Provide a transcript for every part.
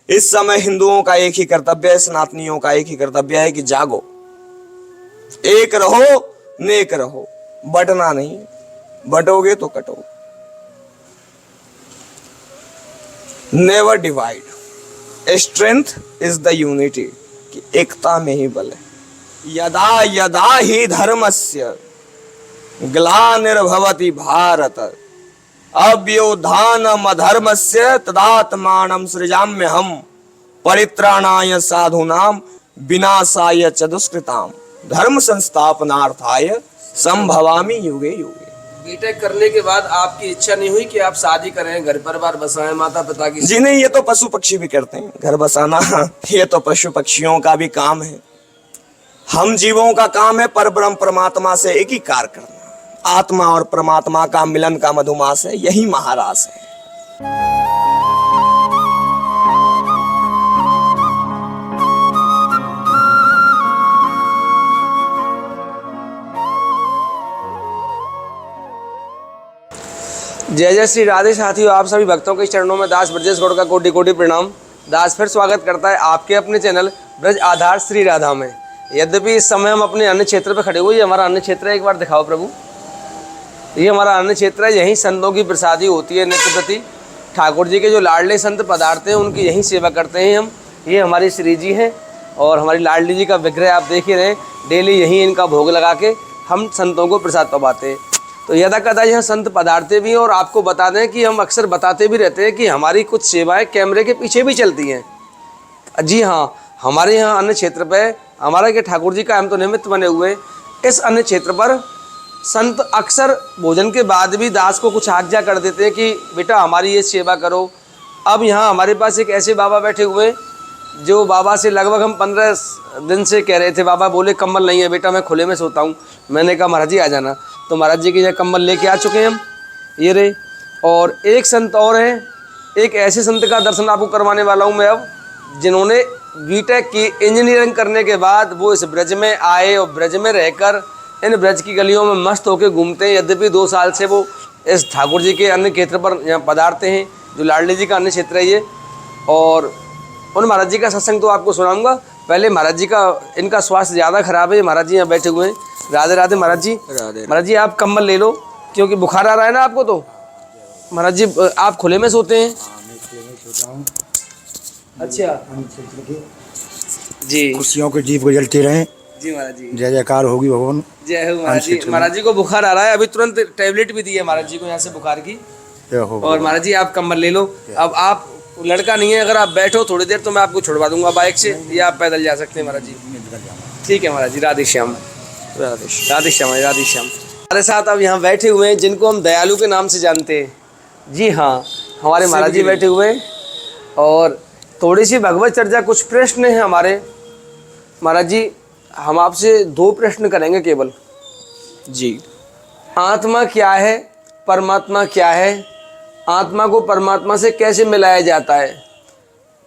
इस समय हिंदुओं का एक ही कर्तव्य है, सनातनियों का एक ही कर्तव्य है कि जागो, एक रहो, नेक रहो, बंटना नहीं, बंटोगे तो कटोगे। Never divide, strength is the unity, कि एकता में ही बल है। यदा यदा ही धर्मस्य ग्लानिर्भवति भारत अभ्युत्थानम् अधर्मस्य तदात्मानं सृजाम्यहम् परित्राणाय साधूनां विनाशाय च दुष्कृताम् धर्म संस्थापनार्थाय संभवामि युगे युगे। बीटेक करने के बाद आपकी इच्छा नहीं हुई कि आप शादी करें, घर परिवार बसाएं, माता पिता की? जी नहीं, ये तो पशु पक्षी भी करते हैं, घर बसाना ये तो पशु पक्षियों का भी काम है। हम जीवों का काम है परब्रह्म परमात्मा से एक ही कार्य करना। आत्मा और परमात्मा का मिलन का मधुमास है, यही महारास है। जय जय श्री राधे। साथियों, आप सभी भक्तों के चरणों में दास ब्रजेश गौड़ का कोटि कोटि प्रणाम। दास फिर स्वागत करता है आपके अपने चैनल ब्रज आधार श्री राधा में। यद्यपि इस समय हम अपने अन्य क्षेत्र पर खड़े हुए, ये हमारा अन्य क्षेत्र है, एक बार दिखाओ प्रभु। ये हमारा अन्य क्षेत्र है, यहीं संतों की प्रसादी होती है नित्य प्रति। ठाकुर जी के जो लाडले संत पदार्थ हैं उनकी यहीं सेवा करते हैं हम। ये हमारी श्री जी हैं और हमारी लाडली जी का विग्रह आप देख ही रहे हैं। डेली यहीं इनका भोग लगा के हम संतों को प्रसाद पवाते हैं। तो यदा कदा यहाँ संत पधारते भी हैं। और आपको बता दें कि हम अक्सर बताते भी रहते हैं कि हमारी कुछ सेवाएं कैमरे के पीछे भी चलती हैं। जी हाँ, हमारे यहाँ अन्य क्षेत्र पर हमारा के ठाकुर जी का हम तो निमित्त बने हुए, इस अन्य क्षेत्र पर संत अक्सर भोजन के बाद भी दास को कुछ आज्ञा कर देते हैं कि बेटा हमारी ये सेवा करो। अब यहाँ हमारे पास एक ऐसे बाबा बैठे हुए जो बाबा से लगभग हम 15 दिन से कह रहे थे। बाबा बोले कंबल नहीं है बेटा, मैं खुले में सोता हूँ। मैंने कहा महाराज जी आ जाना, तो महाराज जी के यहाँ कंबल लेके आ चुके हैं हम, ये रहे। और एक संत और है, एक ऐसे संत का दर्शन आपको करवाने वाला हूँ मैं अब, जिन्होंने बीटेक की इंजीनियरिंग करने के बाद वो इस ब्रज में आए और ब्रज में रहकर इन ब्रज की गलियों में मस्त होकर घूमते हैं। यद्यपि 2 साल से वो इस ठाकुर जी के अन्य क्षेत्र पर यहाँ पधारते हैं, जो लाडली जी का अन्य क्षेत्र है ये। और उन महाराज जी का सत्संग तो आपको सुनाऊंगा। पहले महाराज जी का, इनका स्वास्थ्य ज़्यादा खराब है। महाराज जी यहाँ बैठे हुए हैं। राधे राधे महाराज जी। महाराज जी आप कंबल ले लो, क्योंकि बुखार आ रहा है ना आपको। तो महाराज जी आप खुले में सोते हैं? अच्छा जी, खुशियों के दीप जलते रहें। जी महाराज जी, जय जयकार होगी भगवान। जय हो महाराज जी। महाराज जी को बुखार आ रहा है, अभी तुरंत टैबलेट भी दी है महाराज जी को यहाँ से बुखार की। और महाराज जी आप कंबल ले लो। अब आप लड़का नहीं है, अगर आप बैठो थोड़ी देर तो मैं आपको छुड़वा दूंगा बाइक से, या आप पैदल जा सकते हैं महाराज जी। ठीक है महाराज जी, राधे श्याम। राधे श्याम, राधे श्याम। हमारे साथ अब यहाँ बैठे हुए हैं जिनको हम दयालु के नाम से जानते हैं। जी हाँ, हमारे महाराज जी बैठे हुए हैं। और थोड़ी सी भगवत चर्चा, कुछ प्रश्न हैं हमारे। महाराज जी हम आपसे 2 प्रश्न करेंगे केवल। जी, आत्मा क्या है, परमात्मा क्या है, आत्मा को परमात्मा से कैसे मिलाया जाता है?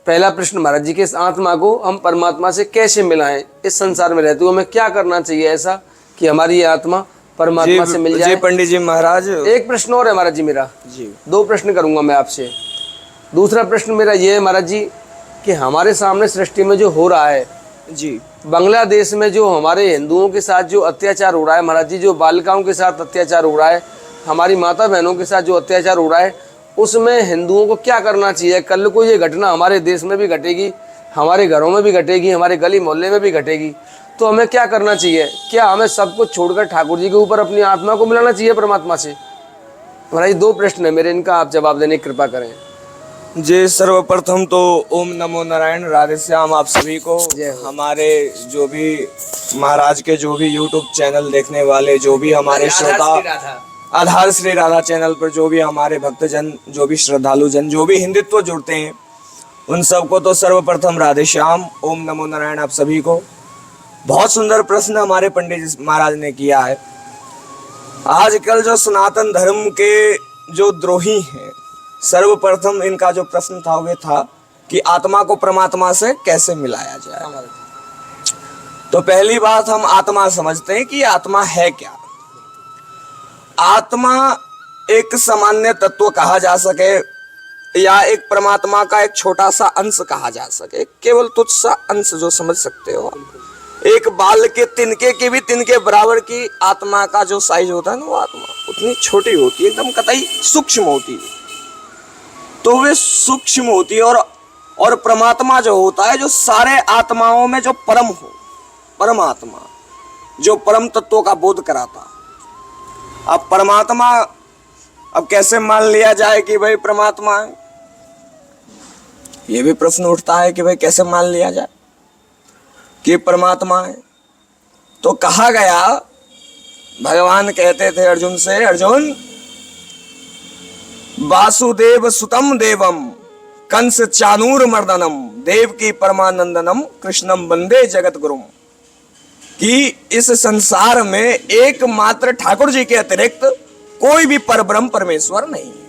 पहला प्रश्न महाराज जी के, इस आत्मा को हम परमात्मा से कैसे मिलाएं? इस संसार में रहते हुए हमें क्या करना चाहिए ऐसा कि हमारी ये आत्मा परमात्मा से मिल जाए? जी पंडित जी महाराज, एक प्रश्न और है महाराज जी मेरा। जी 2 प्रश्न करूंगा मैं आपसे। दूसरा प्रश्न मेरा ये है महाराज जी कि हमारे सामने सृष्टि में जो हो रहा है, जी, बांग्लादेश में जो हमारे हिंदुओं के साथ जो अत्याचार हो रहा है महाराज जी, जो बालिकाओं के साथ अत्याचार हो रहा है, हमारी माता बहनों के साथ जो अत्याचार हो रहा है, उसमें हिंदुओं को क्या करना चाहिए? कल को ये घटना हमारे देश में भी घटेगी, हमारे घरों में भी घटेगी, हमारे गली मोहल्ले में भी घटेगी, तो हमें क्या करना चाहिए? क्या हमें सब कुछ छोड़कर ठाकुर जी के ऊपर अपनी आत्मा को मिलाना चाहिए परमात्मा से? महाराज 2 प्रश्न है मेरे, इनका आप जवाब देने की कृपा करें। जी सर्वप्रथम तो ओम नमो नारायण, राधे श्याम आप सभी को। हमारे जो भी महाराज के जो भी यूट्यूब चैनल देखने वाले, जो भी हमारे श्रोता, आधार श्री राधा चैनल पर जो भी हमारे भक्तजन, जो भी श्रद्धालु जन, जो भी हिंदुत्व जुड़ते हैं, उन सबको तो सर्वप्रथम राधे श्याम, ओम नमो नारायण आप सभी को। बहुत सुंदर प्रश्न हमारे पंडित जी महाराज ने किया है। आजकल जो सनातन धर्म के जो द्रोही हैं, सर्वप्रथम इनका जो प्रश्न था वो था कि आत्मा को परमात्मा से कैसे मिलाया जाए। तो पहली बात, हम आत्मा समझते हैं कि आत्मा है क्या। आत्मा एक सामान्य तत्व कहा जा सके, या एक परमात्मा का एक छोटा सा अंश कहा जा सके, केवल तुच्छ सा अंश जो समझ सकते हो। एक बाल के तिनके की भी तिनके बराबर की आत्मा का जो साइज होता है ना, वो आत्मा उतनी छोटी होती है, एकदम कतई सूक्ष्म होती है। तो वे सूक्ष्म होती है और परमात्मा जो होता है, जो सारे आत्माओं में जो परम हो, परमात्मा जो परम तत्वों का बोध कराता। अब परमात्मा, अब कैसे मान लिया जाए कि भाई परमात्मा है? ये भी प्रश्न उठता है कि भाई कैसे मान लिया जाए कि परमात्मा है। तो कहा गया, भगवान कहते थे अर्जुन से, अर्जुन वासुदेव सुतम देवम कंस चानूर मर्दनम देवकी परमानंदनम कृष्णम वंदे जगत गुरुम, कि इस संसार में एकमात्र ठाकुर जी के अतिरिक्त कोई भी परब्रह्म परमेश्वर नहीं है।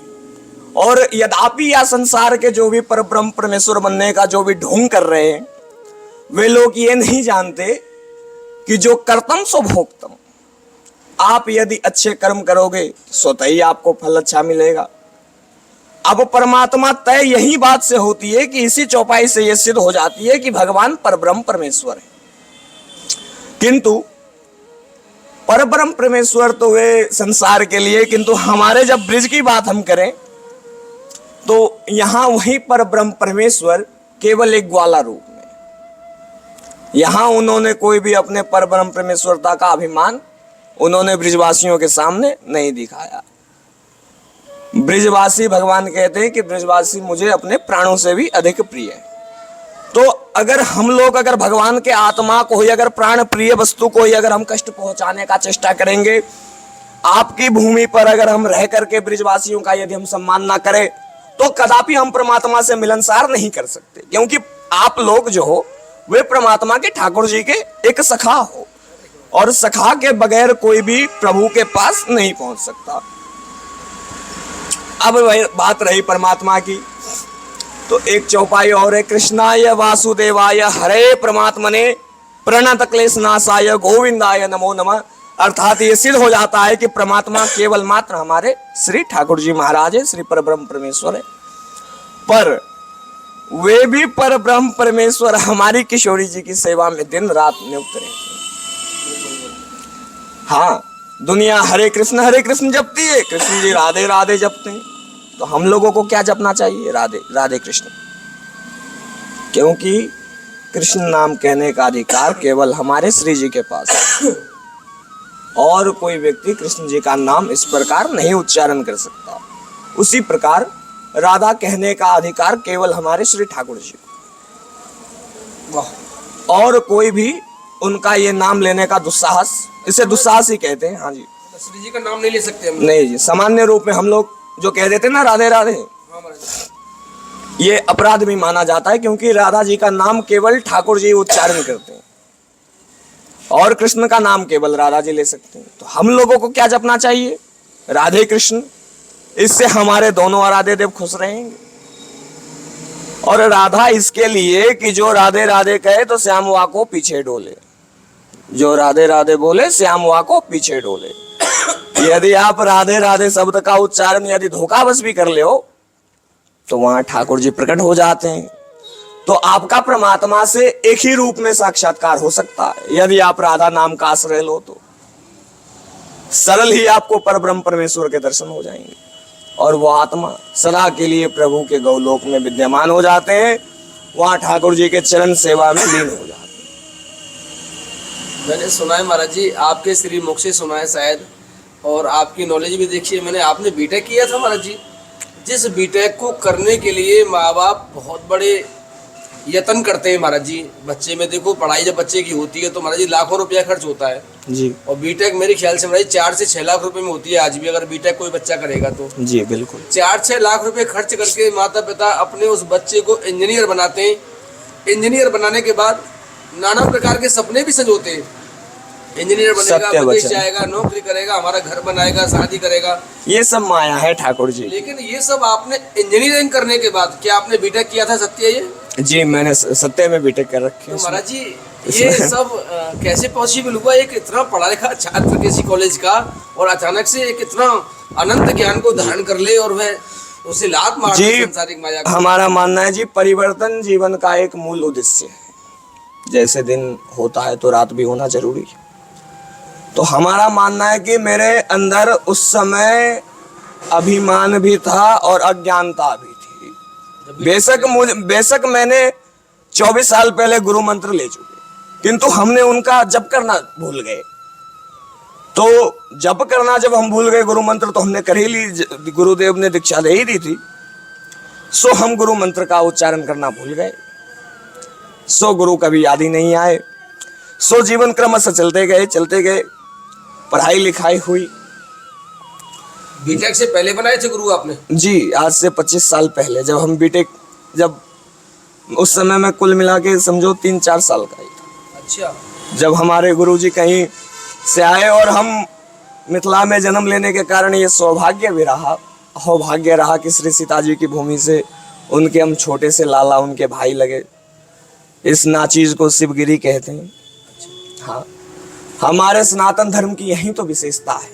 और यद्यपि या संसार के जो भी परब्रह्म परमेश्वर बनने का जो भी ढोंग कर रहे हैं, वे लोग ये नहीं जानते कि जो कर्तम सो भोक्तम, आप यदि अच्छे कर्म करोगे स्वतः ही आपको फल अच्छा मिलेगा। अब परमात्मा तय यही बात से होती है कि इसी चौपाई से यह सिद्ध हो जाती है कि भगवान परब्रह्म परमेश्वर है। किंतु परब्रह्म परमेश्वर तो वे संसार के लिए, किंतु हमारे जब ब्रिज की बात हम करें तो यहां वही परब्रह्म परमेश्वर केवल एक ग्वाला रूप में, यहां उन्होंने कोई भी अपने परब्रह्म परमेश्वरता का अभिमान उन्होंने ब्रिजवासियों के सामने नहीं दिखाया। ब्रिजवासी, भगवान कहते हैं कि ब्रिजवासी मुझे अपने प्राणों से भी अधिक प्रिय है। तो अगर हम लोग अगर भगवान के आत्मा को ही, अगर प्राण प्रिय वस्तु को ही अगर हम कष्ट पहुंचाने का चेष्टा करेंगे, आपकी भूमि पर अगर हम रह करके ब्रिजवासियों का यदि हम सम्मान ना करें, तो कदापि हम परमात्मा से मिलनसार नहीं कर सकते। क्योंकि आप लोग जो हो वे परमात्मा के ठाकुर जी के एक सखा हो, और सखा के बगैर कोई भी प्रभु के पास नहीं पहुंच सकता। अब बात रही परमात्मा की, तो एक चौपाई और है, कृष्णाय वासुदेवाय हरे परमात्मने प्रणत क्लेश नाशाय गोविंदाय नमो नमः। अर्थात ये सिद्ध हो जाता है कि परमात्मा केवल मात्र हमारे श्री ठाकुर जी महाराज है, श्री परब्रह्म परमेश्वर है। पर वे भी परब्रह्म परमेश्वर हमारी किशोरी जी की सेवा में दिन रात नियुक्त रहते हैं। हाँ, दुनिया हरे कृष्ण जपती है, कृष्ण जी राधे राधे जपते हैं। तो हम लोगों को क्या जपना चाहिए? राधे राधे कृष्ण। क्योंकि कृष्ण नाम कहने का अधिकार केवल हमारे श्री जी के पास है, और कोई व्यक्ति कृष्ण जी का नाम इस प्रकार नहीं उच्चारण कर सकता। उसी प्रकार राधा कहने का अधिकार केवल हमारे श्री ठाकुर जी को, और कोई भी उनका ये नाम लेने का दुस्साहस, इसे दुस्साहस ही कहते हैं। हाँ जी, श्री जी का नाम नहीं ले सकते हम? नहीं जी, सामान्य रूप में हम लोग जो कह देते ना राधे राधे, ये अपराध भी माना जाता है, क्योंकि राधा जी का नाम केवल ठाकुर जी उच्चारण करते हैं और कृष्ण का नाम केवल राधा जी ले सकते हैं। तो हम लोगों को क्या जपना चाहिए? राधे कृष्ण। इससे हमारे दोनों आराध्य देव खुश रहेंगे। और राधा इसके लिए कि जो राधे राधे कहे तो श्याम वा को पीछे डोले, जो राधे राधे बोले श्याम वा को पीछे डोले। यदि आप राधे राधे शब्द का उच्चारण यदि धोखावश भी कर ले हो, तो वहां ठाकुर जी प्रकट हो जाते हैं। तो आपका परमात्मा से एक ही रूप में साक्षात्कार हो सकता है। यदि आप राधा नाम का आश्रय लो तो सरल ही आपको परब्रह्म परमेश्वर के दर्शन हो जाएंगे, और वो आत्मा सदा के लिए प्रभु के गौलोक में विद्यमान हो जाते हैं, वहां ठाकुर जी के चरण सेवा में लीन हो जाते हैं। मैंने सुना है महाराज जी, आपके श्री मुख से सुना है शायद, और आपकी नॉलेज भी देखिए, मैंने आपने बीटेक किया था महाराज जी। जिस बीटेक को करने के लिए माँ बाप बहुत बड़े यत्न करते हैं महाराज जी। बच्चे में देखो, पढ़ाई जब बच्चे की होती है तो महाराज जी लाखों रुपया खर्च होता है जी, और बीटेक मेरे ख्याल से महाराज 4 से 6 लाख रुपए में होती है आज भी, अगर बीटेक कोई बच्चा करेगा तो। जी बिल्कुल। 4-6 लाख रुपए खर्च करके माता पिता अपने उस बच्चे को इंजीनियर बनाते हैं। इंजीनियर बनाने के बाद नाना प्रकार के सपने भी संजोते हैं। इंजीनियर बनेगा, विदेश जाएगा, नौकरी करेगा, हमारा घर बनाएगा, शादी करेगा। ये सब माया है ठाकुर जी। लेकिन ये सब आपने इंजीनियरिंग करने के बाद, क्या आपने बीटेक किया था? सत्य ये? जी, मैंने सत्य में बीटेक कर रखे हैं। तो महाराज जी ये सब कैसे पॉसिबल हुआ? एक इतना पढ़ा लिखा छात्र किसी कॉलेज का, और अचानक से एक इतना अनंत ज्ञान को धारण कर ले, और वह उसे लात मार जी, सांसारिक माया को। हमारा मानना है जी, परिवर्तन जीवन का एक मूल उद्देश्य है। जैसे दिन होता है तो रात भी होना जरूरी है। तो हमारा मानना है कि मेरे अंदर उस समय अभिमान भी था और अज्ञानता भी थी। बेशक मैंने 24 साल पहले गुरु मंत्र ले चुके, किंतु हमने उनका जप करना भूल गए। तो जप करना जब हम भूल गए, गुरु मंत्र तो हमने कर ही ली, गुरुदेव ने दीक्षा दे ही दी थी, सो हम गुरु मंत्र का उच्चारण करना भूल गए। सो गुरु कभी याद ही नहीं आए। सो जीवन क्रमशः चलते गए, पढ़ाई लिखाई हुई। बीटेक से पहले बनाए थे गुरु आपने? जी, आज से 25 साल पहले जब हम बीटेक, जब उस समय में कुल मिला के समझो 3-4 साल का ही था। अच्छा। जब हमारे गुरुजी कहीं से आए और हम मिथिला में जन्म लेने के कारण ये सौभाग्य रहा कि श्री सीताजी की भूमि से उनके हम छोटे से लाला उनके भाई लगे। इस नाचीज को शिवगिरी कहते हैं। हाँ, हमारे सनातन धर्म की यही तो विशेषता है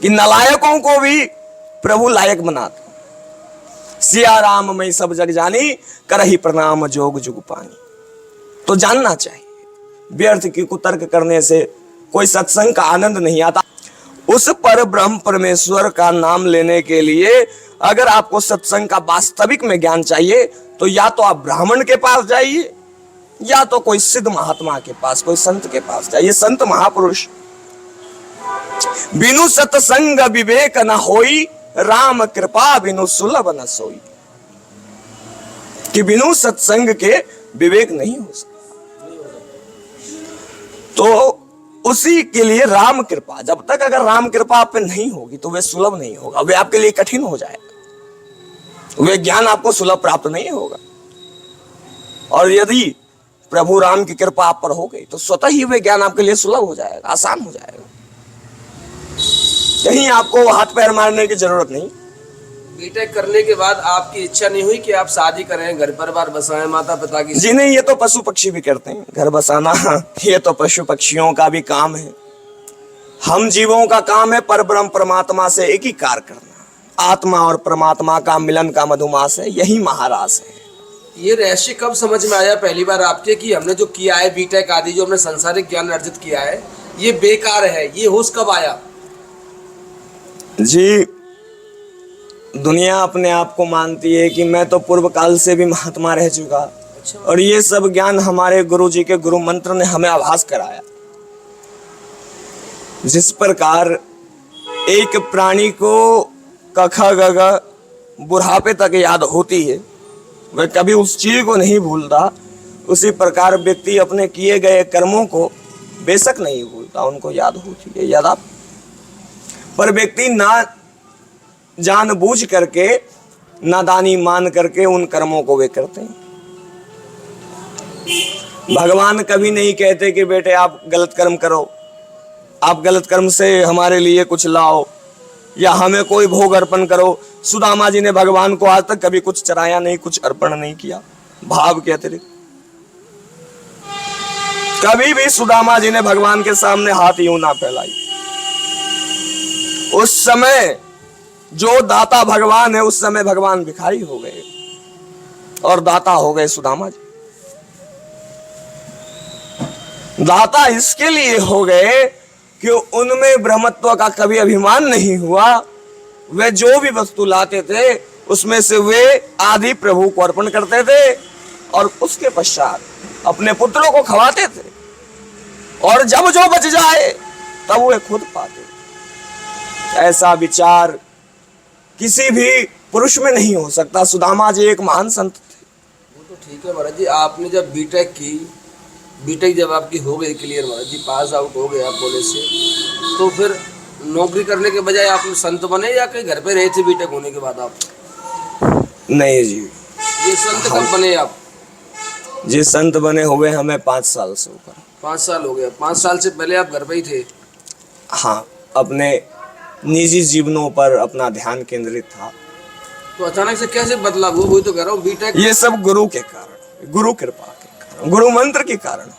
कि नालायकों को भी प्रभु लायक बनाते। सिया राम मैं सब जग जानी, करही प्रणाम जोग जुग पानी। तो जानना चाहिए, व्यर्थ की कुतर्क करने से कोई सत्संग का आनंद नहीं आता। उस पर ब्रह्म परमेश्वर का नाम लेने के लिए अगर आपको सत्संग का वास्तविक में ज्ञान चाहिए तो या तो आप ब्राह्मण के पास जाइए या तो कोई सिद्ध महात्मा के पास, कोई संत के पास जाइए। संत महापुरुष बिनु सत्संग विवेक न होई, राम कृपा बिनु सुलभ न सोई। कि बिनु सत्संग के विवेक नहीं हो सकता। तो उसी के लिए राम कृपा, जब तक अगर राम कृपा आप पे नहीं होगी तो वे सुलभ नहीं होगा, वे आपके लिए कठिन हो जाएगा, वे ज्ञान आपको सुलभ प्राप्त नहीं होगा। और यदि प्रभु राम की कृपा आप पर हो गई तो स्वतः ही वे ज्ञान आपके लिए सुलभ हो जाएगा, आसान हो जाएगा। कहीं आपको हाथ पैर मारने की जरूरत नहीं। बीटेक करने के बाद आपकी इच्छा नहीं हुई कि आप शादी करें, घर परिवार बसाएं, माता पिता की? जी नहीं, ये तो पशु पक्षी भी करते हैं, घर बसाना ये तो पशु पक्षियों का भी काम है। हम जीवों का काम है परब्रह्म परमात्मा से एकीकार करना। आत्मा और परमात्मा का मिलन का मधुमास है, यही महारास है। ये रहस्य कब समझ में आया पहली बार आपके कि हमने जो किया है बीटेक आदि, जो हमने सांसारिक ज्ञान अर्जित किया है, ये बेकार है? ये होश कब आया? जी, दुनिया अपने आप को मानती है कि मैं तो पूर्व काल से भी महात्मा रह चुका। अच्छा। और ये सब ज्ञान हमारे गुरु जी के गुरु मंत्र ने हमें आभास कराया। जिस प्रकार एक प्राणी को कखा गगा बुढ़ापे तक याद होती है, वह कभी उस चीज को नहीं भूलता, उसी प्रकार व्यक्ति अपने किए गए कर्मों को बेशक नहीं भूलता, उनको याद होती है, याद आप। पर व्यक्ति ना जानबूझ करके, नादानी मान करके उन कर्मों को वे करते हैं। भगवान कभी नहीं कहते कि बेटे आप गलत कर्म करो, आप गलत कर्म से हमारे लिए कुछ लाओ या हमें कोई भोग अर्पण करो। सुदामा जी ने भगवान को आज तक कभी कुछ चढ़ाया नहीं, कुछ अर्पण नहीं किया भाव के अतिरिक्त। कभी भी सुदामा जी ने भगवान के सामने हाथ यूं ना फैलाई। उस समय जो दाता भगवान है, उस समय भगवान भिखारी हो गए और दाता हो गए सुदामा जी। दाता इसके लिए हो गए कि उनमें ब्रह्मत्व का कभी अभिमान नहीं हुआ। वे जो भी वस्तु लाते थे उसमें से वे आदि प्रभु को अर्पण करते थे और उसके पश्चात अपने पुत्रों को खवाते थे, और जब जो बच जाए तब वे खुद पाते। ऐसा विचार किसी भी पुरुष में नहीं हो सकता। सुदामा जी एक महान संत थे। वो तो ठीक है महाराज जी, आपने जब बीटेक की, बीटेक जब आपकी हो गई क्लियर महाराज जी, पास आउट हो गए आप कॉलेज से, तो फिर नौकरी करने के बजाय आप संत बने या कहीं घर पे रहे थे बीटेक होने के बाद आप? नहीं जी, ये संत कब बने आप? जी संत बने हुए हमें 5 साल से ऊपर। 5 साल हो गया। 5 साल से पहले आप घर पे ही थे? हाँ, अपने निजी जीवनों पर अपना ध्यान केंद्रित था। तो अचानक से कैसे बदला? वो तो कह रहा हूँ बीटेक। ये सब गुरु के कारण, गुरु कृपा के कारण, गुरु मंत्र के कारण।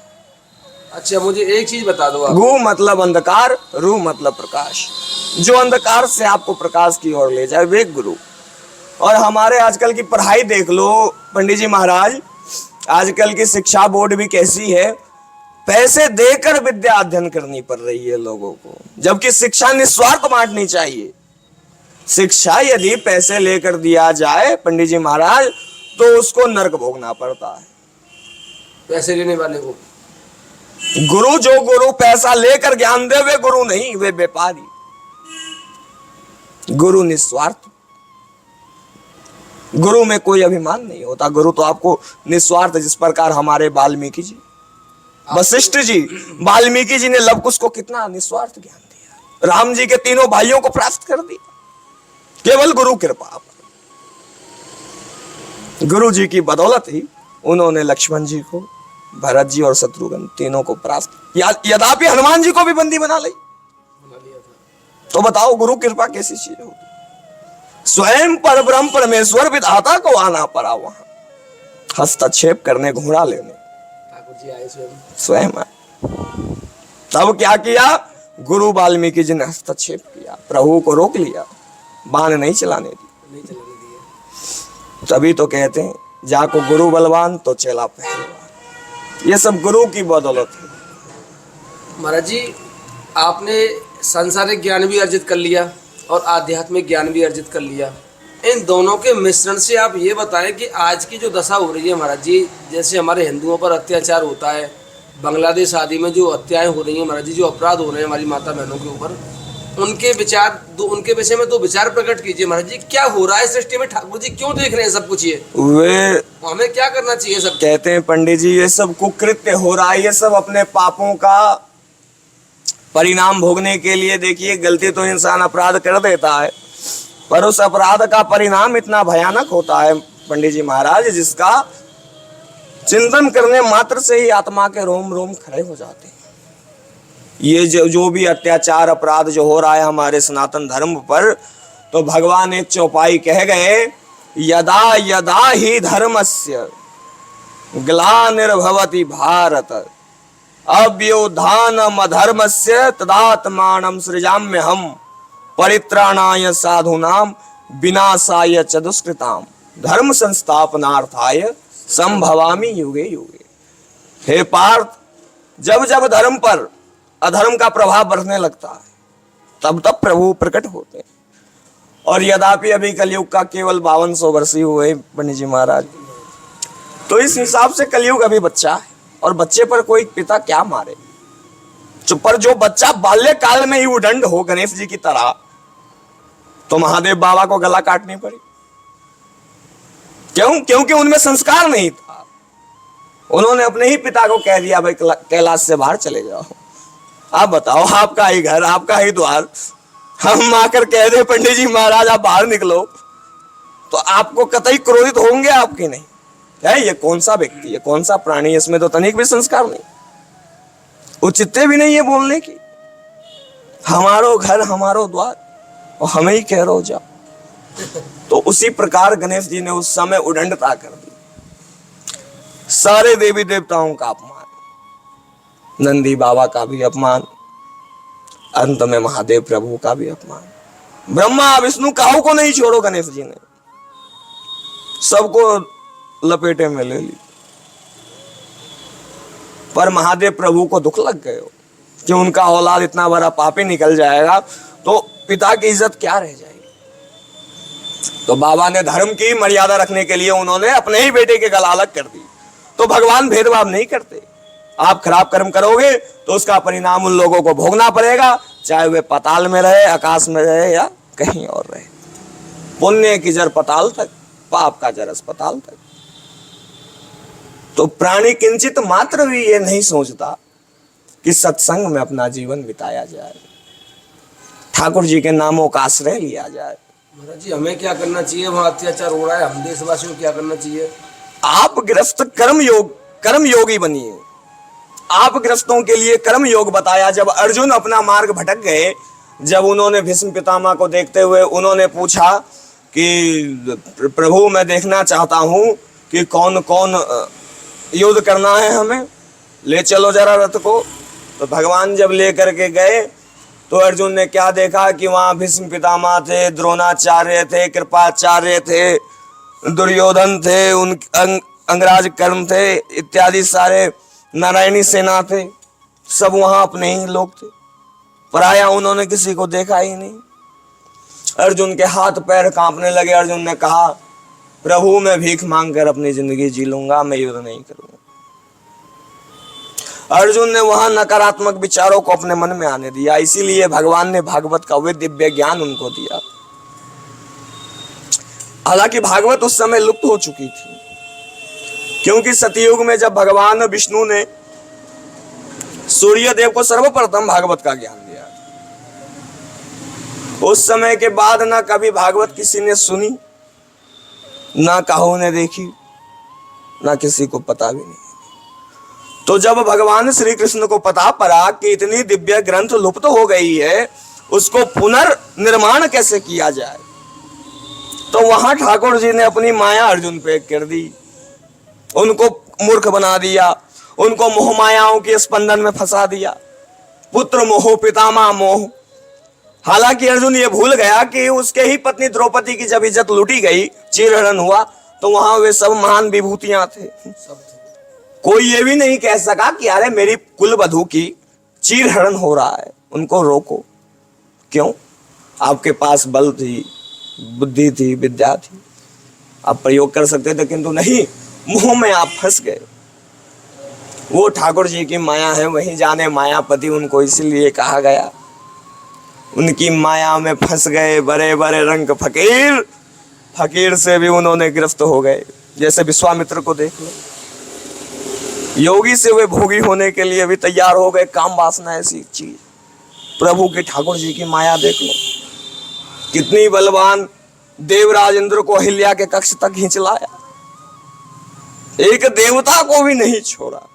अच्छा, मुझे एक चीज बता दो आप। गु मतलब अंधकार, रू मतलब प्रकाश। जो अंधकार से आपको प्रकाश की ओर ले जाए वे गुरु। और हमारे आजकल की पढ़ाई देख लो पंडित जी महाराज, आजकल की शिक्षा बोर्ड भी कैसी है, पैसे देकर विद्या अध्ययन करनी पड़ रही है लोगों को, जबकि शिक्षा निस्वार्थ बांटनी चाहिए। शिक्षा यदि पैसे लेकर दिया जाए पंडित जी महाराज तो उसको नरक भोगना पड़ता है। पैसे लेने वाले को गुरु, जो गुरु पैसा लेकर ज्ञान दे वे गुरु नहीं, वे व्यापारी। गुरु निस्वार्थ, गुरु में कोई अभिमान नहीं होता। गुरु तो आपको निस्वार्थ, जिस प्रकार हमारे वाल्मीकि जी, वशिष्ठ जी, वाल्मीकि जी ने लवकुश को कितना निस्वार्थ ज्ञान दिया, राम जी के तीनों भाइयों को प्राप्त कर दिया केवल गुरु कृपा। गुरु जी की बदौलत ही उन्होंने लक्ष्मण जी को, भरत जी और शत्रुघ्न तीनों को प्राप्त, यद्यपि हनुमान जी को भी बंदी बना लिया था। तो बताओ गुरु कृपा कैसी चीज होगी। स्वयं परब्रह्म परमेश्वर विधाता को आना पड़ा वहां, हस्तक्षेप करने, घोड़ा लेने ठाकुर जी आए स्वयं आए। तब क्या किया, गुरु वाल्मीकि जी ने हस्तक्षेप किया, प्रभु को रोक लिया, बाण नहीं चलाने दी। तभी तो कहते हैं जाको गुरु बलवान तो चेला पहलवान। ये सब गुरु की बदौलत है। महाराज जी, आपने सांसारिक ज्ञान भी अर्जित कर लिया और आध्यात्मिक ज्ञान भी अर्जित कर लिया। इन दोनों के मिश्रण से आप ये बताएं कि आज की जो दशा हो रही है महाराज जी, जैसे हमारे हिंदुओं पर अत्याचार होता है, बांग्लादेश आदि में जो हत्याएं हो रही हैं महाराज जी, जो अपराध हो रहे हैं हमारी माता बहनों के ऊपर, उनके विषय में 2 विचार प्रकट कीजिए महाराज जी। क्या हो रहा है सृष्टि में, ठाकुर जी क्यों देख रहे हैं सब कुछ, ये हमें क्या करना चाहिए सब? कहते हैं पंडित जी ये सब कुकृत्य हो रहा है, ये सब अपने पापों का परिणाम भोगने के लिए। देखिए गलती तो इंसान अपराध कर देता है, पर उस अपराध का परिणाम इतना भयानक होता है पंडित जी महाराज, जिसका चिंतन करने मात्र से ही आत्मा के रोम रोम खड़े हो जाते हैं। ये जो भी अत्याचार अपराध जो हो रहा है हमारे सनातन धर्म पर, तो भगवान एक चौपाई कह गए, यदा यदा ही धर्मस्य ग्लानिर्भवति भारत अभ्युत्थानम् अधर्मस्य तदात्मानं सृजाम्यहम् परित्राणाय साधूनां विनाशाय च दुष्कृताम् धर्म संस्थापनार्थाय संभवामि युगे युगे। हे पार्थ, जब जब धर्म पर अधर्म का प्रभाव बढ़ने लगता है तब तब प्रभु प्रकट होते हैं। और यद्यपि अभी कलयुग का केवल 5200 वर्ष ही हुए पंडित जी महाराज, तो इस हिसाब से कलयुग अभी बच्चा है, और बच्चे पर कोई पिता क्या मारे। पर जो बच्चा बाल्यकाल में ही उदंड हो गणेश जी की तरह, तो महादेव बाबा को गला काटनी पड़ी। क्यों? क्योंकि उनमें संस्कार नहीं था। उन्होंने अपने ही पिता को कह दिया भाई कैलाश से बाहर चले जाओ। आप बताओ, आपका ही घर, आपका ही द्वार, हम आकर कह दे पंडित जी महाराज आप बाहर निकलो, तो आपको कतई क्रोधित होंगे आपके नहीं है? ये कौन सा व्यक्ति है, कौन सा प्राणी, इसमें तो तनिक भी संस्कार नहीं, उचित भी नहीं है बोलने की। हमारो घर हमारो द्वार और हमें ही कह रहो जाओ। तो उसी प्रकार गणेश जी ने उस समय उदंडता कर दी, सारे देवी देवताओं का अपमान, नंदी बाबा का भी अपमान, अंत में महादेव प्रभु का भी अपमान। ब्रह्मा विष्णु काहू को नहीं छोड़ो, गणेश जी ने सबको लपेटे में ले ली। पर महादेव प्रभु को दुख लग गए कि उनका औलाद इतना बड़ा पापी निकल जाएगा तो पिता की इज्जत क्या रह जाएगी। तो बाबा ने धर्म की मर्यादा रखने के लिए उन्होंने अपने ही बेटे के गला अलग कर दी। तो भगवान भेदभाव नहीं करते, आप खराब कर्म करोगे तो उसका परिणाम उन लोगों को भोगना पड़ेगा, चाहे वे पाताल में रहे, आकाश में रहे या कहीं और रहे। पुण्य की जड़ पाताल तक, पाप का जड़ अस्पताल तक। तो प्राणी किंचित मात्र भी ये नहीं सोचता कि सत्संग में अपना जीवन बिताया जाए, ठाकुर जी के नामों का आश्रय लिया जाए। महाराज जी, हमें क्या करना चाहिए? वहाँ अत्याचार हो रहा है, हम देशवासियों को क्या करना चाहिए? आप गृहस्थ कर्म योगी बनिए। आप गृहस्थों के लिए कर्म योग बताया। जब अर्जुन अपना मार्ग भटक गए, जब उन्होंने भीष्म पितामह को देखते हुए उन्होंने पूछा कि प्रभु मैं देखना चाहता हूं कि कौन कौन युद्ध करना है, हमें ले चलो जरा रथ को। तो भगवान जब लेकर के गए तो अर्जुन ने क्या देखा कि वहां भीष्म पितामह थे, द्रोणाचार्य थे, कृपाचार्य थे, दुर्योधन थे, अंगराज कर्ण थे, इत्यादि सारे नारायणी सेना थे। सब वहां अपने ही लोग थे, पराया उन्होंने किसी को देखा ही नहीं। अर्जुन के हाथ पैर कांपने लगे। अर्जुन ने कहा, प्रभु मैं भीख मांगकर अपनी जिंदगी जी लूंगा, मैं युद्ध नहीं करूंगा। अर्जुन ने वहां नकारात्मक विचारों को अपने मन में आने दिया, इसीलिए भगवान ने भागवत का वे दिव्य ज्ञान उनको दिया। हालांकि भागवत उस समय लुप्त हो चुकी थी, क्योंकि सतयुग में जब भगवान विष्णु ने सूर्य देव को सर्वप्रथम भागवत का ज्ञान दिया, उस समय के बाद ना कभी भागवत किसी ने सुनी, ना काहू ने देखी, ना किसी को पता भी नहीं। तो जब भगवान श्री कृष्ण को पता पड़ा कि इतनी दिव्य ग्रंथ लुप्त हो गई है, उसको पुनर्निर्माण कैसे किया जाए, तो वहां ठाकुर जी ने अपनी माया अर्जुन पे कर दी, उनको मूर्ख बना दिया, उनको मोह मायाओं के स्पंदन में फंसा दिया। पुत्र मोह, पितामह मोह। हालांकि अर्जुन ये भूल गया कि उसके ही पत्नी द्रौपदी की जब इज्जत लूटी गई, चीरहरण हुआ, तो वहां वे सब महान विभूतियां थे। कोई ये भी नहीं कह सका कि अरे मेरी कुलवधू की चीरहरण हो रहा है, उनको रोको। क्यों? आपके पास बल थी, बुद्धि थी, विद्या थी, आप प्रयोग कर सकते थे, किंतु नहीं, मोह में आप फंस गए। वो ठाकुर जी की माया है, वही जाने मायापति उनको इसीलिए कहा गया। उनकी माया में फंस गए बड़े बड़े रंग फकीर, फकीर से भी उन्होंने गिरफ्त हो गए। जैसे विश्वामित्र को देख लो, योगी से वे भोगी होने के लिए भी तैयार हो गए। काम वासना ऐसी चीज। प्रभु की, ठाकुर जी की माया देख लो, कितनी बलवान। देवराज इंद्र को अहिल्या के कक्ष तक खींच लाया, एक देवता को भी नहीं छोड़ा।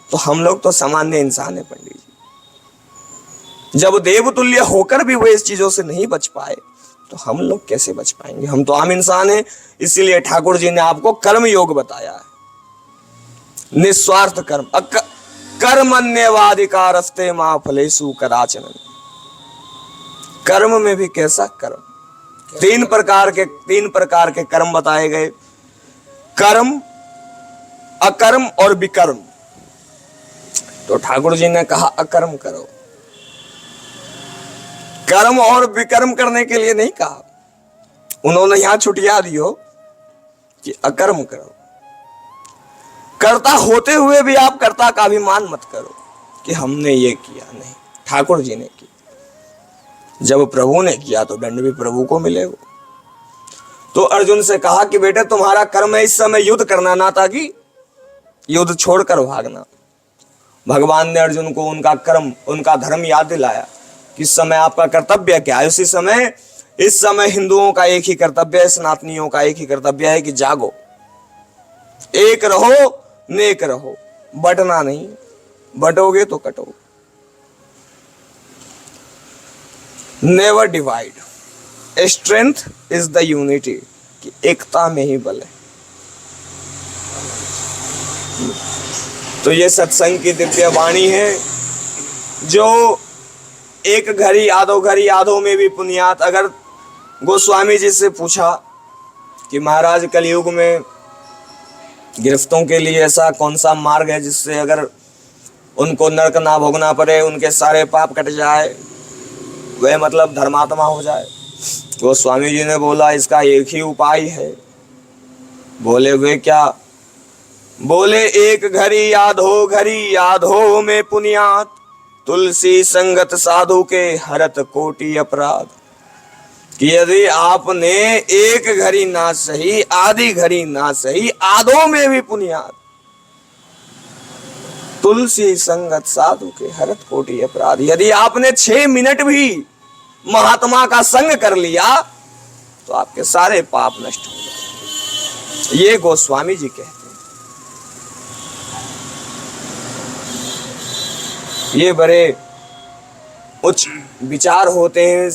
तो हम लोग तो सामान्य इंसान है पंडित जी। जब देवतुल्य होकर भी वे इस चीजों से नहीं बच पाए, तो हम लोग कैसे बच पाएंगे? हम तो आम इंसान हैं। इसीलिए ठाकुर जी ने आपको कर्म योग बताया है, निस्वार्थ कर्म। कर्मण्येवाधिकारस्ते मा फलेषु कदाचन। कर्म में भी कैसा कर्म? तीन प्रकार के कर्म बताए गए, कर्म, अकर्म और विकर्म। तो ठाकुर जी ने कहा अकर्म करो। कर्म और विकर्म करने के लिए नहीं कहा, उन्होंने यहां छुटिया दी हो कि अकर्म करो। कर्ता होते हुए भी आप कर्ता का अभिमान मत करो कि हमने ये किया, नहीं, ठाकुर जी ने किया। जब प्रभु ने किया तो दंड भी प्रभु को मिलेगा। तो अर्जुन से कहा कि बेटे तुम्हारा कर्म है इस समय युद्ध करना, ना था कि युद्ध छोड़कर भागना। भगवान ने अर्जुन को उनका कर्म, उनका धर्म याद दिलाया कि इस समय आपका कर्तव्य क्या है। इस समय हिंदुओं का एक ही कर्तव्य है, सनातनियों का एक ही कर्तव्य है कि जागो, एक रहो, नेक रहो, बटना नहीं, बटोगे तो कटोगे। Never divide, strength is the unity, कि एकता में ही बल है। तो ये सत्संग की दिव्य वाणी है, जो एक घड़ी आधो में भी पुण्यात। अगर गोस्वामी जी से पूछा कि महाराज कलयुग में गिरफ्तों के लिए ऐसा कौन सा मार्ग है जिससे अगर उनको नरक ना भोगना पड़े, उनके सारे पाप कट जाए, वह मतलब धर्मात्मा हो जाए। गोस्वामी जी ने बोला इसका एक ही उपाय है। बोले वे क्या? बोले एक घड़ी यादो में पुण्यात, तुलसी संगत साधु के हरत कोटि अपराध। कि यदि आपने एक घड़ी ना सही, आधी घड़ी ना सही, आधों में भी पुण्यात, तुलसी संगत साधु के हरत कोटि अपराध। यदि आपने 6 मिनट भी महात्मा का संग कर लिया तो आपके सारे पाप नष्ट हो जाएंगे। ये गोस्वामी जी कहते हैं। ये बड़े उच्च विचार होते हैं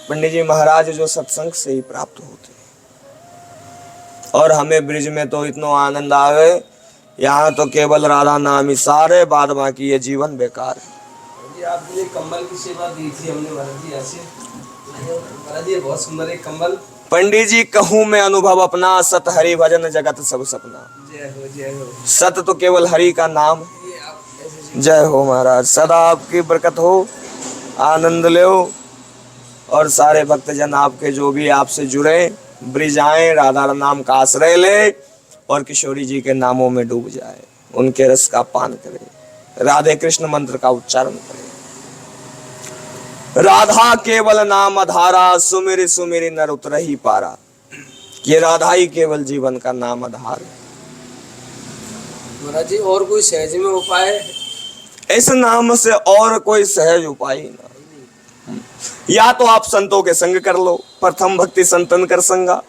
पंडित जी महाराज, जो सत्संग से ही प्राप्त होते हैं। और हमें ब्रिज में तो इतना आनंद आवे, यहाँ तो केवल राधा नाम ही सारे, बाद बाकी ये जीवन बेकार है। जी आपके लिए कंबल की सेवा दी थी हमने महाराज जी ऐसे। महाराज जी बहुत सुंदर एक कंबल। पंडित जी कहूँ मैं अनुभव अपना, सत हरि भजन जगत सब सपना। जय हो जय हो। सत तो केवल हरि का नाम है। ये आप ऐसे जय हो महाराज, सदा आपकी बरकत हो, आनंद लो और सारे भक्तजन आपके जो भी आपसे जुड़े ब्रिज आए, राधा नाम का आश्रय ले और किशोरी जी के नामों में डूब जाए, उनके रस का पान करे, राधे कृष्ण मंत्र का उच्चारण करे। राधा केवल नाम आधारा, सुमिर सुमिर नर उतरहि पारा। ये राधा ही केवल जीवन का नाम आधार है। महाराज जी और कोई सहज में उपाय है? इस नाम से और कोई सहज उपाय ही ना। या तो आप संतों के संग कर लो, प्रथम भक्ति संतन कर संगा,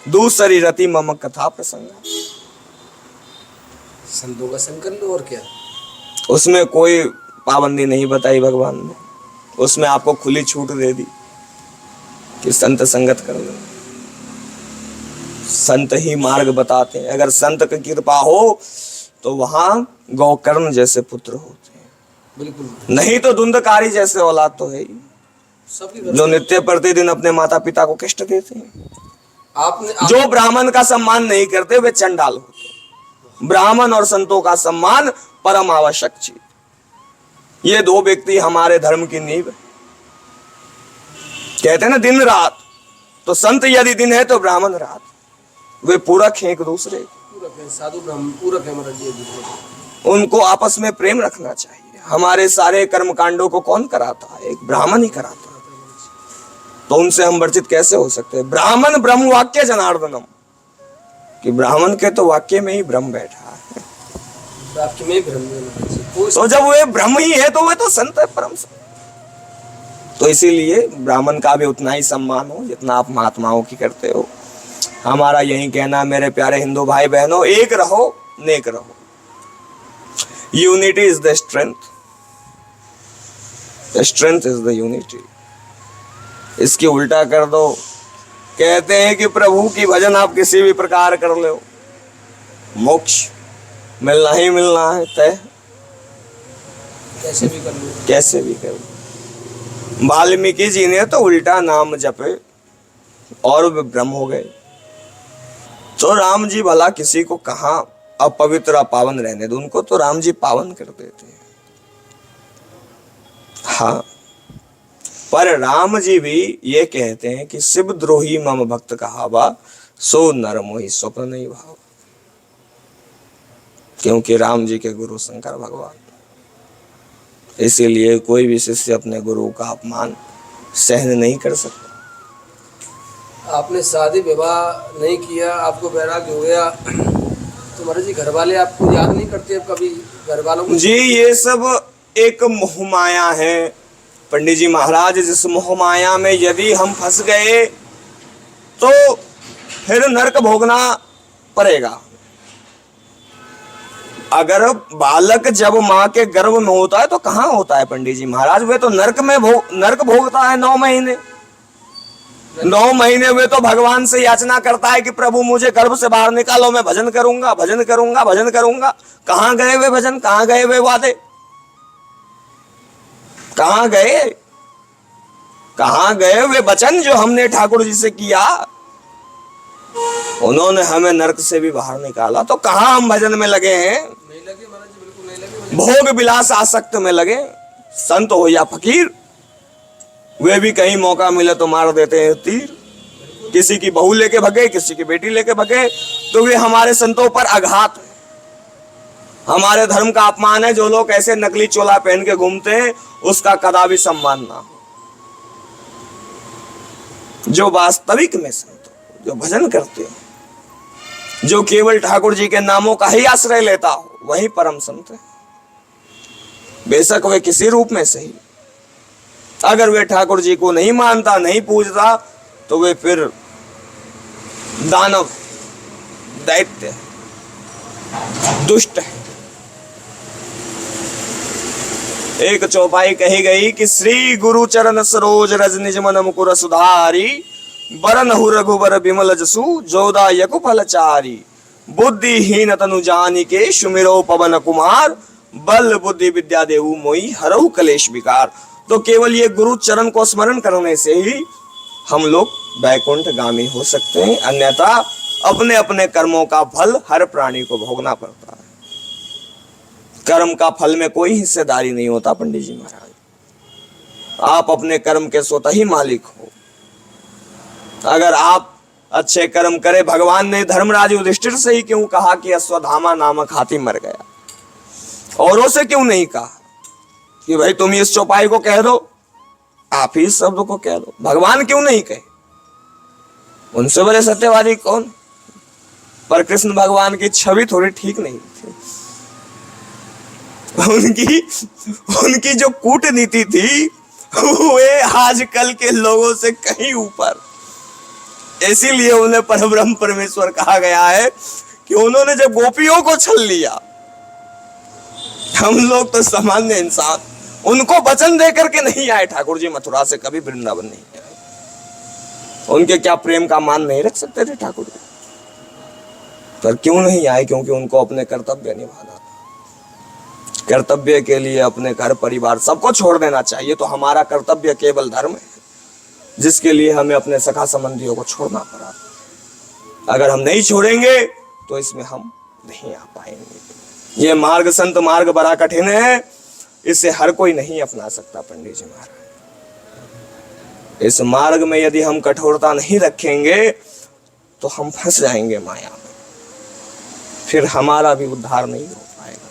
दूसरी रति मम कथा प्रसंगा। संतों का संग कर लो और क्या। उसमें कोई पाबंदी नहीं बताई भगवान ने, उसमें आपको खुली छूट दे दी कि संत संगत कर लो। संत ही मार्ग बताते हैं। अगर संत की कृपा हो तो वहां गौकर्ण जैसे पुत्र होते हैं, बिल्कुल नहीं तो धुंधकारी जैसे औलाद तो है ही, सबकी जो नित्य प्रतिदिन अपने माता पिता को कष्ट देते हैं। आपने जो ब्राह्मण का सम्मान नहीं करते वे चंडाल होते हैं। ब्राह्मण और संतों का सम्मान परम आवश्यक चीज। ये दो व्यक्ति हमारे धर्म की नींव है। कहते हैं ना दिन रात, तो संत यदि दिन है तो ब्राह्मण रात। वे पूरक हैं एक दूसरे के। पूरक है, साधु ब्राह्मण पूरक है महाराज जी एक दूसरे को। उनको आपस में प्रेम रखना चाहिए। हमारे सारे कर्म कांडों को कौन कराता है? एक ब्राह्मण ही कराता है। तो उनसे हम वर्जित कैसे हो सकते हैं? ब्राह्मण ब्रह्म वाक्य जनार्दनम, कि ब्राह्मण के तो वाक्य में ही ब्रह्म बैठा है। वाक्य में ब्रह्म है महाराज जी। कोई तो जब वे ब्रह्म ही है तो वे तो संत है, परम संत। तो इसीलिए ब्राह्मण का भी उतना ही सम्मान हो जितना आप महात्माओं की करते हो। हमारा यही कहना मेरे प्यारे हिंदू भाई बहनों, एक रहो नेक रहो। Unity is the strength, the strength is the unity. इसकी उल्टा कर दो, कहते हैं कि प्रभु की भजन आप किसी भी प्रकार कर लो, मोक्ष मिलना ही मिलना है तय, कैसे भी कर लो। कैसे भी कर लो। वाल्मीकि जी ने तो उल्टा नाम जपे और वे ब्रह्म हो गए। तो राम जी भला किसी को कहाँ अपवित्र अपावन रहने दो, उनको तो राम जी पावन कर देते हैं। हाँ, पर राम जी भी ये कहते हैं कि शिव द्रोही मम भक्त कहावा, सो नर मोहि स्वप्न नहीं भाव। क्योंकि राम जी के गुरु शंकर भगवान, इसीलिए कोई भी शिष्य अपने गुरु का अपमान सहन नहीं कर सकता। आपने शादी विवाह नहीं किया, आपको वैराग्य हो गया, तो महाराज जी घर वाले आपको याद नहीं करते अब कभी? घर वालों को जी ये सब एक मोहमाया है पंडित जी महाराज। जिस मोहमाया में यदि हम फंस गए तो फिर नरक भोगना पड़ेगा। अगर बालक जब माँ के गर्भ में होता है तो कहाँ होता है पंडित जी महाराज? वे तो नरक भोगता है 9 महीने। 9 महीने वे तो भगवान से याचना करता है कि प्रभु मुझे गर्भ से बाहर निकालो, मैं भजन करूंगा भजन करूंगा भजन करूंगा। कहाँ गए वे भजन? कहाँ गए वे वादे? कहाँ गए? कहाँ गए वे वचन जो हमने ठाकुर जी से किया? उन्होंने हमें नरक से भी बाहर निकाला, तो कहाँ हम भजन में लगे हैं? नहीं लगे महाराज जी, बिल्कुल नहीं लगे। भोग विलास आसक्त में लगे। संत हो या फकीर, वे भी कहीं मौका मिले तो मार देते हैं तीर। किसी की बहू लेके भगे, किसी की बेटी लेके भगे, तो वे हमारे संतों पर आघात है, हमारे धर्म का अपमान है। जो लोग ऐसे नकली चोला पहन के घूमते हैं उसका कदापि सम्मान ना हो। जो वास्तविक में संत, जो भजन करते हैं, जो केवल ठाकुर जी के नामों का ही आश्रय लेता हो, वही परम संत है। बेशक वे किसी रूप में सही। अगर वे ठाकुर जी को नहीं मानता, नहीं पूजता, तो वे फिर दानव, दैत्य, दुष्ट है। एक चौपाई कही गई कि श्री गुरु चरण सरोज रज निज मन मुकुर सुधारी, बरनहु रघुबर बिमल जसु जोदा यकु फलचारी, बुद्धिहीन तनु जानिके सुमिरो पवन कुमार, बल बुद्धि विद्या देहु मोई हरहु कलेश विकार। तो केवल ये गुरु चरण को स्मरण करने से ही हम लोग वैकुंठ गामी हो सकते हैं, अन्यथा अपने अपने कर्मों का फल हर प्राणी को भोगना पड़ता है। कर्म का फल में कोई हिस्सेदारी नहीं होता पंडित जी महाराज, आप अपने कर्म के स्वतः ही मालिक हो। अगर आप अच्छे कर्म करें, भगवान ने धर्मराज युधिष्ठिर से ही क्यों कहा कि अश्वत्थामा नामक हाथी मर गया, औरों से क्यों नहीं कहा कि भाई तुम इस चौपाई को कह दो, आप ही इस शब्द को कह दो, भगवान क्यों नहीं कहे? उनसे बड़े सत्यवादी कौन? पर कृष्ण भगवान की छवि थोड़ी ठीक नहीं थी, उनकी जो कूटनीति थी वे आजकल के लोगों से कहीं ऊपर। इसीलिए उन्हें परब्रह्म परमेश्वर कहा गया है कि उन्होंने जब गोपियों को छल लिया, हम लोग तो सामान्य इंसान, उनको वचन दे करके नहीं आए ठाकुर जी मथुरा से, कभी वृंदावन नहीं आए। उनके क्या प्रेम का मान नहीं रख सकते थे ठाकुर जी? पर क्यों नहीं आए? क्योंकि उनको अपने कर्तव्य निभाना था। कर्तव्य के लिए अपने घर परिवार सबको छोड़ देना चाहिए। तो हमारा कर्तव्य केवल धर्म है, जिसके लिए हमें अपने सखा संबंधियों को छोड़ना पड़ा। अगर हम नहीं छोड़ेंगे तो इसमें हम नहीं आ पाएंगे। ये मार्ग संत मार्ग बड़ा कठिन है, इसे हर कोई नहीं अपना सकता पंडित जी महाराज। इस मार्ग में यदि हम कठोरता नहीं रखेंगे तो हम फंस जाएंगे माया में, फिर हमारा भी उद्धार नहीं हो पाएगा।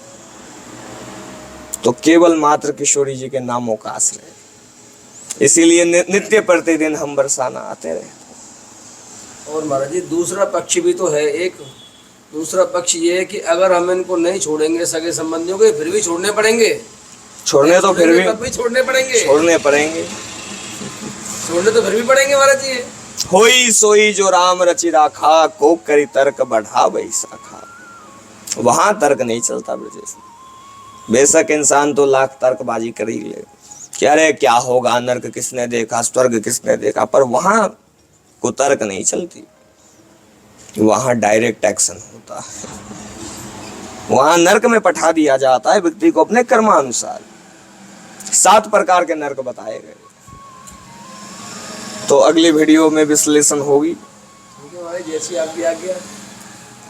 तो केवल मात्र किशोरी जी के नामों का आश्रय, इसीलिए नित्य प्रतिदिन हम बरसाना आते रहे। और महाराज जी दूसरा पक्ष भी तो है, एक दूसरा पक्ष ये है कि अगर हम इनको नहीं छोड़ेंगे सगे संबंधियों को, फिर भी छोड़ने पड़ेंगे। छोड़ने तो फिर भी छोड़ने पड़ेंगे, छोड़ने पड़ेंगे, छोड़ने तो फिर भी पड़ेंगे महाराज जी। होई सोई जो राम रचि राखा, को करी तर्क बढ़ा वही शाखा। वहां तर्क नहीं चलता ब्रजेश। बेशक इंसान तो लाख तर्कबाजी कर ही ले, क्या रे क्या होगा, नर्क किसने देखा, स्वर्ग किसने देखा, पर वहां कुतर्क नहीं चलती। वहां डायरेक्ट एक्शन होता है, वहां नर्क में पठा दिया जाता है व्यक्ति को अपने कर्मानुसार। 7 प्रकार के नर्क बताए गए। तो अगली वीडियो में विश्लेषण होगी। जैसी आपकी आज्ञा।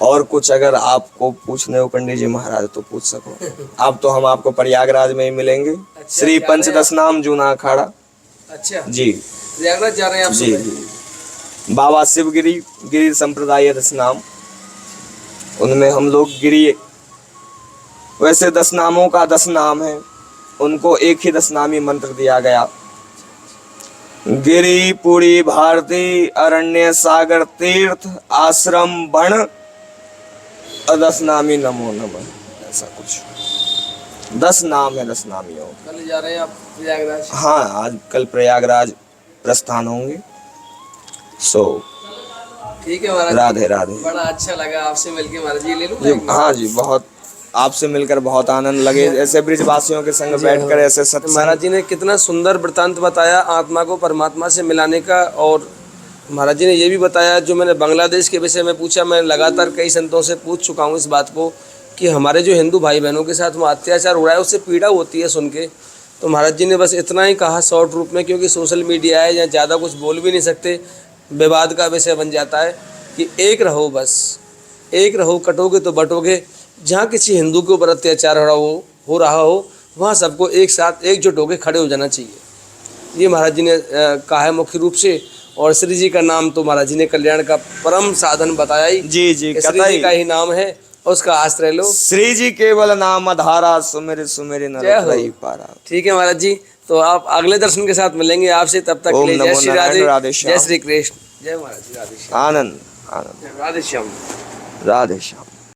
और कुछ अगर आपको पूछने हो पंडित जी महाराज तो पूछ सको। अब तो हम आपको प्रयागराज में ही मिलेंगे। अच्छा, श्री पंचदश नाम जूना अखाड़ा। अच्छा जी, प्रयागराज जा रहे हैं आप? जी जी। बाबा शिवगिरी गिरी संप्रदाय 10 नाम, उनमें हम लोग गिरी, वैसे 10 नामों का 10 नाम है, उनको एक ही 10 नामी मंत्र दिया गया। गिरी पुरी भारती अरण्य सागर तीर्थ आश्रम बण 10 नामी नमो नमः, ऐसा कुछ 10 नाम है 10 नामियों। कल जा रहे हैं आप प्रयागराज? हाँ, आज कल प्रयागराज प्रस्थान होंगे। ठीक है महाराज, राधे राधे। बड़ा अच्छा लगा आपसे मिलके महाराज जी। ले लूं? हाँ जी, बहुत आपसे मिलकर बहुत आनंद लगे, ऐसे ब्रिजवासियों के संग बैठकर ऐसे सत्संग। महाराज जी ने कितना सुंदर वृत्तांत बताया आत्मा को परमात्मा से मिलाने का। और महाराज जी ने ये भी बताया, जो मैंने बांग्लादेश के विषय में पूछा, मैं लगातार कई संतों से पूछ चुका हूँ इस बात को कि हमारे जो हिंदू भाई बहनों के साथ वहाँ अत्याचार हो रहा है, उससे पीड़ा होती है सुन के। तो महाराज जी ने बस इतना ही कहा शॉर्ट रूप में, क्योंकि सोशल मीडिया है, या ज़्यादा कुछ बोल भी नहीं सकते, विवाद का विषय बन जाता है, कि एक रहो, बस एक रहो, कटोगे तो बटोगे। जहाँ किसी हिंदू के ऊपर अत्याचार हो रहा हो वहाँ सबको एक साथ एकजुट होकर खड़े हो जाना चाहिए। ये महाराज जी ने कहा है मुख्य रूप से। और श्री जी का नाम तो महाराज जी ने कल्याण का परम साधन बताया ही। जी जी, श्री जी का ही नाम है, उसका आश्रय लो। श्री जी केवल नाम आधारा, सुमिर सुमिर नर रही पारा। ठीक है महाराज जी, तो आप अगले दर्शन के साथ मिलेंगे आपसे, तब तक के लिए जय श्री राधे, जय श्री कृष्ण, जय महाराज जी, राधे श्याम। आनंद आनंद, राधे श्याम, राधे श्याम।